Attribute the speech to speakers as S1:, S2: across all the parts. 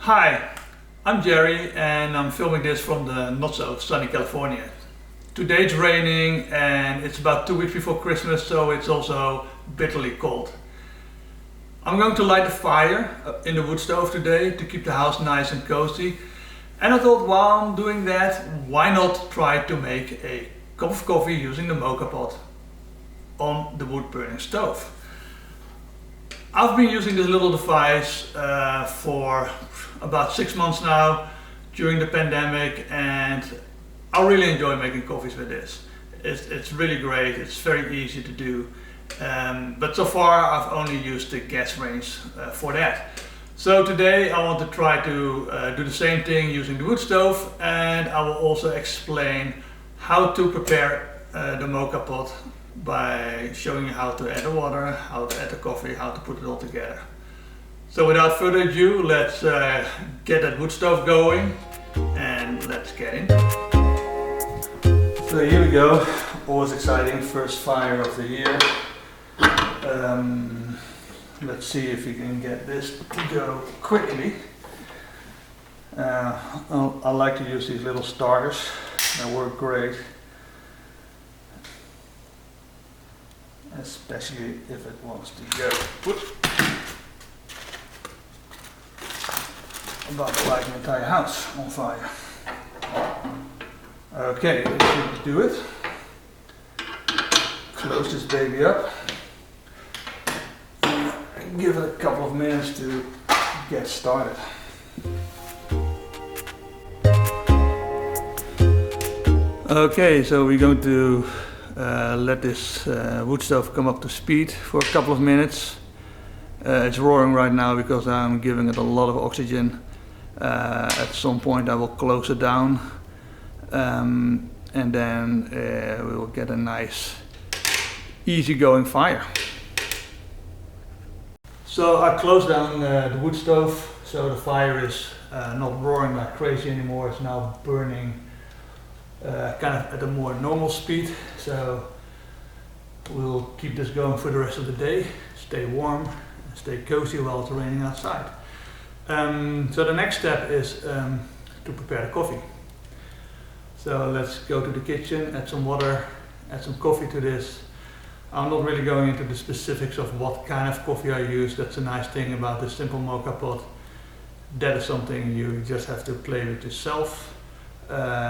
S1: Hi, I'm Jerry and I'm filming this from the not so sunny California. Today it's raining and it's about 2 weeks before Christmas, so it's also bitterly cold. I'm going to light a fire in the wood stove today to keep the house nice and cozy. And I thought, while I'm doing that, why not try to make a cup of coffee using the Moka pot on the wood burning stove. I've been using this little device for about 6 months now during the pandemic, and I really enjoy making coffees with this. It's really great, it's very easy to do, but so far I've only used the gas range for that. So today I want to try to do the same thing using the wood stove, and I will also explain how to prepare the Moka pot by showing you how to add the water, how to add the coffee, how to put it all together. So without further ado, let's get that wood stove going and let's get in. So here we go, always exciting, first fire of the year. Let's see if we can get this to go quickly. I like to use these little starters, they work great. Especially if it wants to go. Whoops. I'm about to light the entire house on fire. Okay, this should do it. Close this baby up. And give it a couple of minutes to get started. Okay, so we're going to let this wood stove come up to speed for a couple of minutes. It's roaring right now because I'm giving it a lot of oxygen. At some point I will close it down, and then we will get a nice easygoing fire. So I closed down the wood stove, so the fire is not roaring like crazy anymore. It's now burning kind of at a more normal speed, so we'll keep this going for the rest of the day. Stay warm and stay cozy while it's raining outside. So the next step is to prepare the coffee. So let's go to the kitchen, add some water, add some coffee to this. I'm not really going into the specifics of what kind of coffee I use. That's a nice thing about this simple Moka pot. That is something you just have to play with yourself.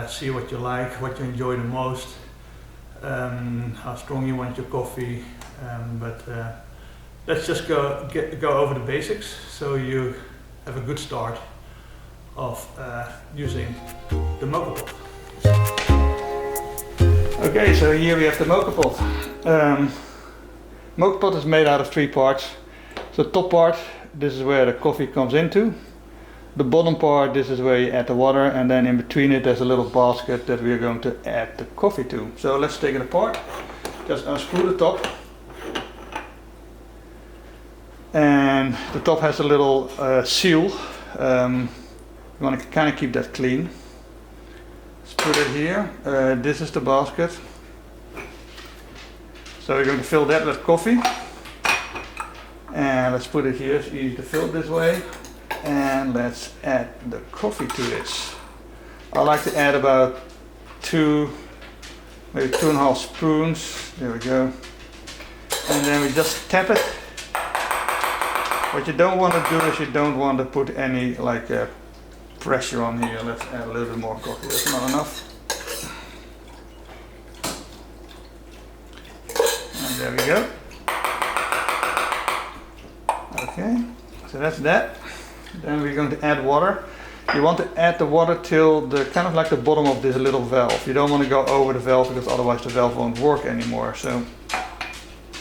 S1: See what you like, what you enjoy the most, how strong you want your coffee, but let's just go over the basics so you have a good start of using the Moka pot. Okay, so here we have the Moka pot. Moka pot is made out of 3 parts. So the top part, this is where the coffee comes into. The bottom part, this is where you add the water, and then in between it there's a little basket that we are going to add the coffee to. So let's take it apart. Just unscrew the top. And the top has a little seal. You want to kind of keep that clean. Let's put it here. This is the basket. So we're going to fill that with coffee. And let's put it here, it's easy to fill this way. And let's add the coffee to this. I like to add about 2, maybe 2.5 spoons. There we go. And then we just tap it. What you don't want to do is you don't want to put any pressure on here. Let's add a little bit more coffee. That's not enough. And there we go. Okay, so that's that. Then we're going to add water. You want to add the water till the kind of like the bottom of this little valve. You don't want to go over the valve because otherwise the valve won't work anymore. So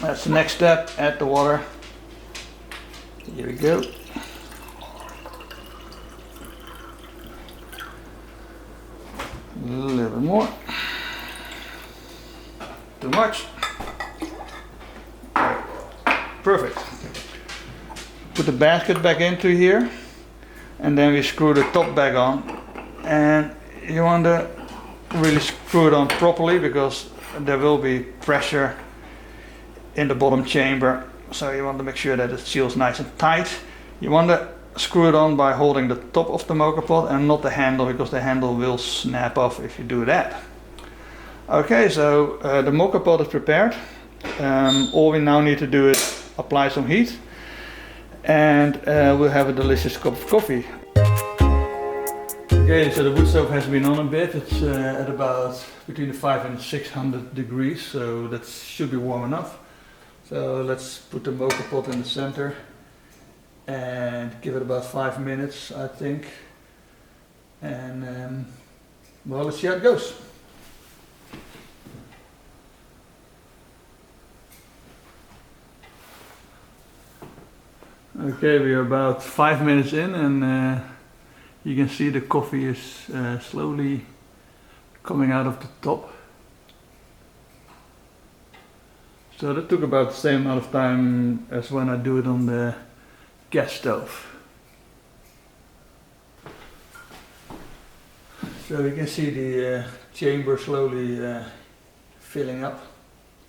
S1: that's the next step, add the water. Here we go. A little bit more. Too much. Perfect. Put the basket back into here, and then we screw the top back on, and you want to really screw it on properly because there will be pressure in the bottom chamber, so you want to make sure that it seals nice and tight. You want to screw it on by holding the top of the mocha pot and not the handle, because the handle will snap off if you do that. Okay, so the mocha pot is prepared. All we now need to do is apply some heat, and we'll have a delicious cup of coffee. Okay, so the wood stove has been on a bit. It's at about between 500 and 600 degrees, so that should be warm enough. So let's put the mocha pot in the center and give it about 5 minutes, I think. And well, let's see how it goes. Okay, we are about 5 minutes in, and you can see the coffee is slowly coming out of the top. So that took about the same amount of time as when I do it on the gas stove. So you can see the chamber slowly filling up.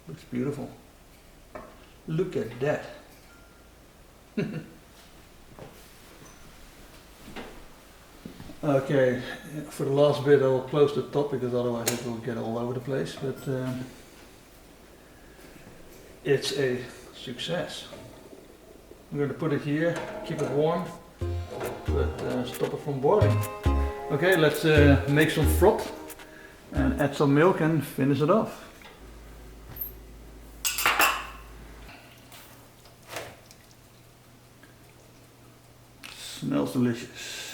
S1: Looks beautiful. Look at that. Okay, for the last bit I will close the top, because otherwise it will get all over the place, but it's a success. I'm going to put it here, keep it warm, but stop it from boiling. Okay, let's make some froth and add some milk and finish it off. Smells delicious.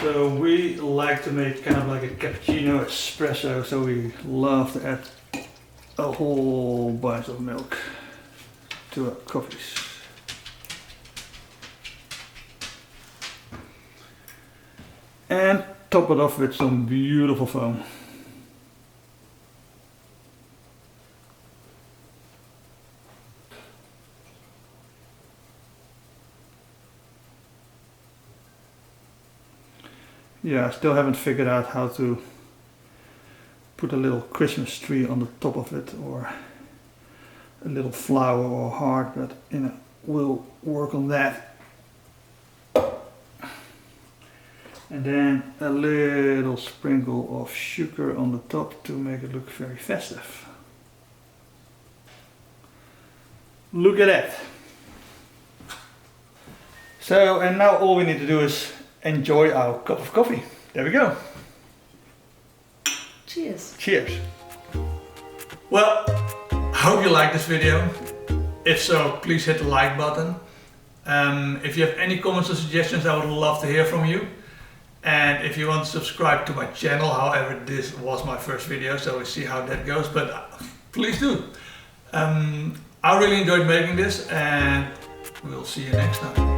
S1: So we like to make kind of like a cappuccino espresso, so we love to add a whole bunch of milk to our coffees. And top it off with some beautiful foam. Yeah, I still haven't figured out how to put a little Christmas tree on the top of it, or a little flower or heart, but you know, we'll work on that. And then a little sprinkle of sugar on the top to make it look very festive. Look at that. So, and now all we need to do is enjoy our cup of coffee. There we go.
S2: Cheers.
S1: Cheers. Well, I hope you liked this video. If so, please hit the like button. If you have any comments or suggestions, I would love to hear from you. And if you want to subscribe to my channel, however, this was my first video, so we'll see how that goes, but please do. I really enjoyed making this, and we'll see you next time.